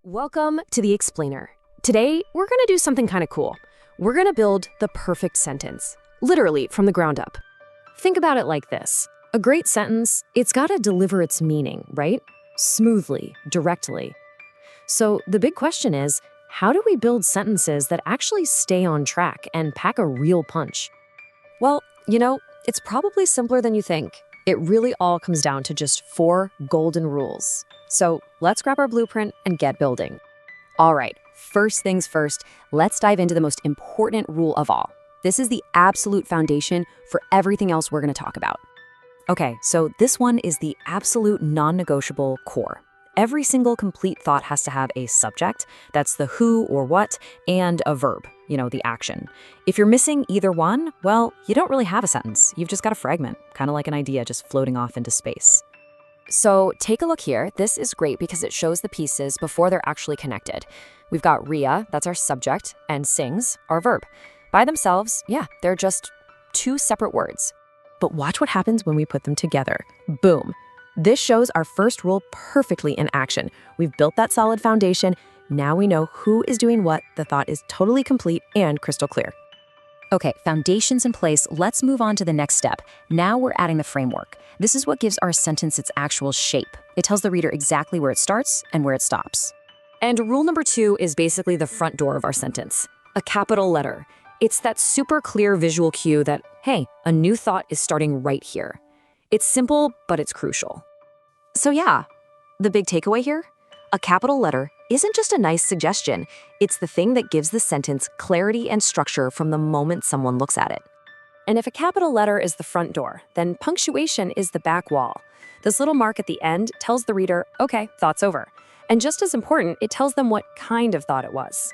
Welcome to the Explainer. Today, we're going to do something kind of cool. We're going to build the perfect sentence, literally from the ground up. Think about it like this. A great sentence, it's got to deliver its meaning, right? Smoothly, directly. So the big question is, how do we build sentences that actually stay on track and pack a real punch? Well, it's probably simpler than you think. It really all comes down to just 4 golden rules. So let's grab our blueprint and get building. All right, first things first, let's dive into the most important rule of all. This is the absolute foundation for everything else we're going to talk about. Okay, so this one is the absolute non-negotiable core. Every single complete thought has to have a subject, that's the who or what, and a verb, the action. If you're missing either one, well, you don't really have a sentence. You've just got a fragment, kind of like an idea just floating off into space. So take a look here. This is great because it shows the pieces before they're actually connected. We've got Ria, that's our subject, and sings, our verb. By themselves, they're just 2 separate words. But watch what happens when we put them together. Boom. This shows our first rule perfectly in action. We've built that solid foundation. Now we know who is doing what. The thought is totally complete and crystal clear. Okay, foundation's in place. Let's move on to the next step. Now we're adding the framework. This is what gives our sentence its actual shape. It tells the reader exactly where it starts and where it stops. And rule number 2 is basically the front door of our sentence. A capital letter. It's that super clear visual cue that, hey, a new thought is starting right here. It's simple, but it's crucial. So the big takeaway here? A capital letter isn't just a nice suggestion. It's the thing that gives the sentence clarity and structure from the moment someone looks at it. And if a capital letter is the front door, then punctuation is the back wall. This little mark at the end tells the reader, okay, thought's over. And just as important, it tells them what kind of thought it was.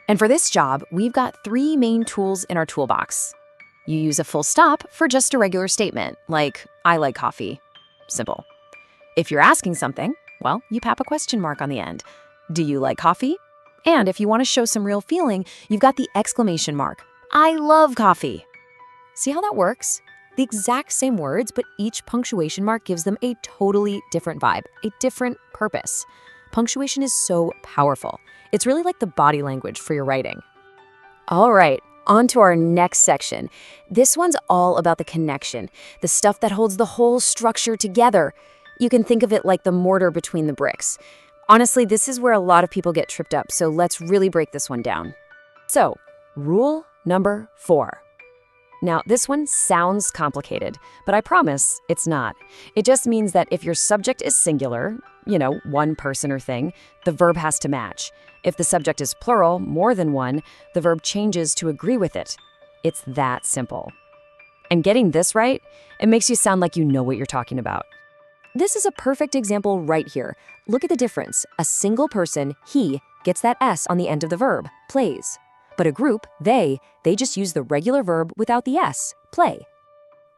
And for this job, we've got 3 main tools in our toolbox. You use a full stop for just a regular statement, like, I like coffee. Simple. If you're asking something, well, you pop a question mark on the end. Do you like coffee? And if you want to show some real feeling, you've got the exclamation mark. I love coffee. See how that works? The exact same words, but each punctuation mark gives them a totally different vibe, a different purpose. Punctuation is so powerful. It's really like the body language for your writing. All right, on to our next section. This one's all about the connection, the stuff that holds the whole structure together. You can think of it like the mortar between the bricks. Honestly, this is where a lot of people get tripped up, so let's really break this one down. So, rule number 4. Now, this one sounds complicated, but I promise it's not. It just means that if your subject is singular, one person or thing, the verb has to match. If the subject is plural, more than one, the verb changes to agree with it. It's that simple. And getting this right, it makes you sound like you know what you're talking about. This is a perfect example right here. Look at the difference. A single person, he, gets that S on the end of the verb, plays. But a group, they just use the regular verb without the S, play.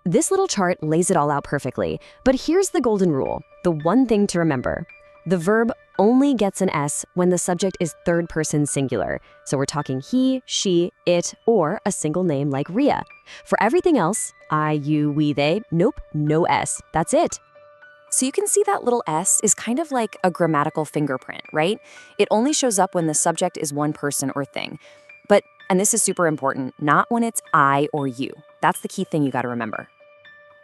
This little chart lays it all out perfectly, but here's the golden rule, the one thing to remember. The verb only gets an S when the subject is third person singular. So we're talking he, she, it, or a single name like Ria. For everything else, I, you, we, they, nope, no S. That's it. So you can see that little S is kind of like a grammatical fingerprint, right? It only shows up when the subject is one person or thing. But, and this is super important, not when it's I or you. That's the key thing you gotta remember.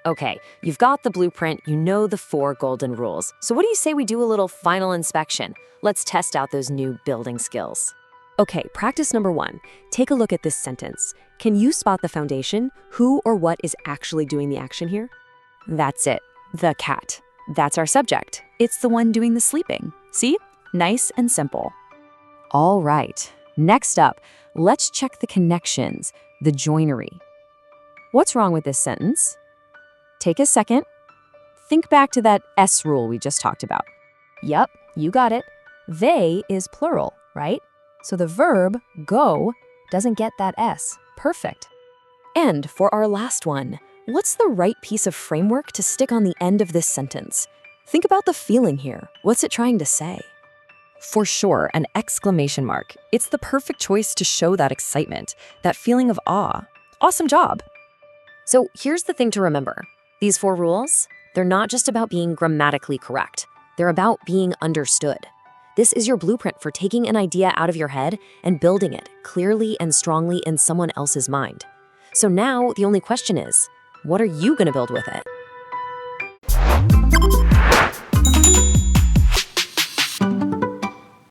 Okay, you've got the blueprint, you know the 4 golden rules. So what do you say we do a little final inspection? Let's test out those new building skills. Okay, practice number 1. Take a look at this sentence. Can you spot the foundation? Who or what is actually doing the action here? That's it, the cat. That's our subject. It's the one doing the sleeping. See? Nice and simple. All right, next up, let's check the connections, the joinery. What's wrong with this sentence? Take a second. Think back to that S rule we just talked about. Yep, you got it. They is plural, right? So the verb, go, doesn't get that S. Perfect. And for our last one, what's the right piece of framework to stick on the end of this sentence? Think about the feeling here. What's it trying to say? For sure, an exclamation mark. It's the perfect choice to show that excitement, that feeling of awe. Awesome job. So here's the thing to remember. These 4 rules, they're not just about being grammatically correct. They're about being understood. This is your blueprint for taking an idea out of your head and building it clearly and strongly in someone else's mind. So now the only question is, what are you going to build with it?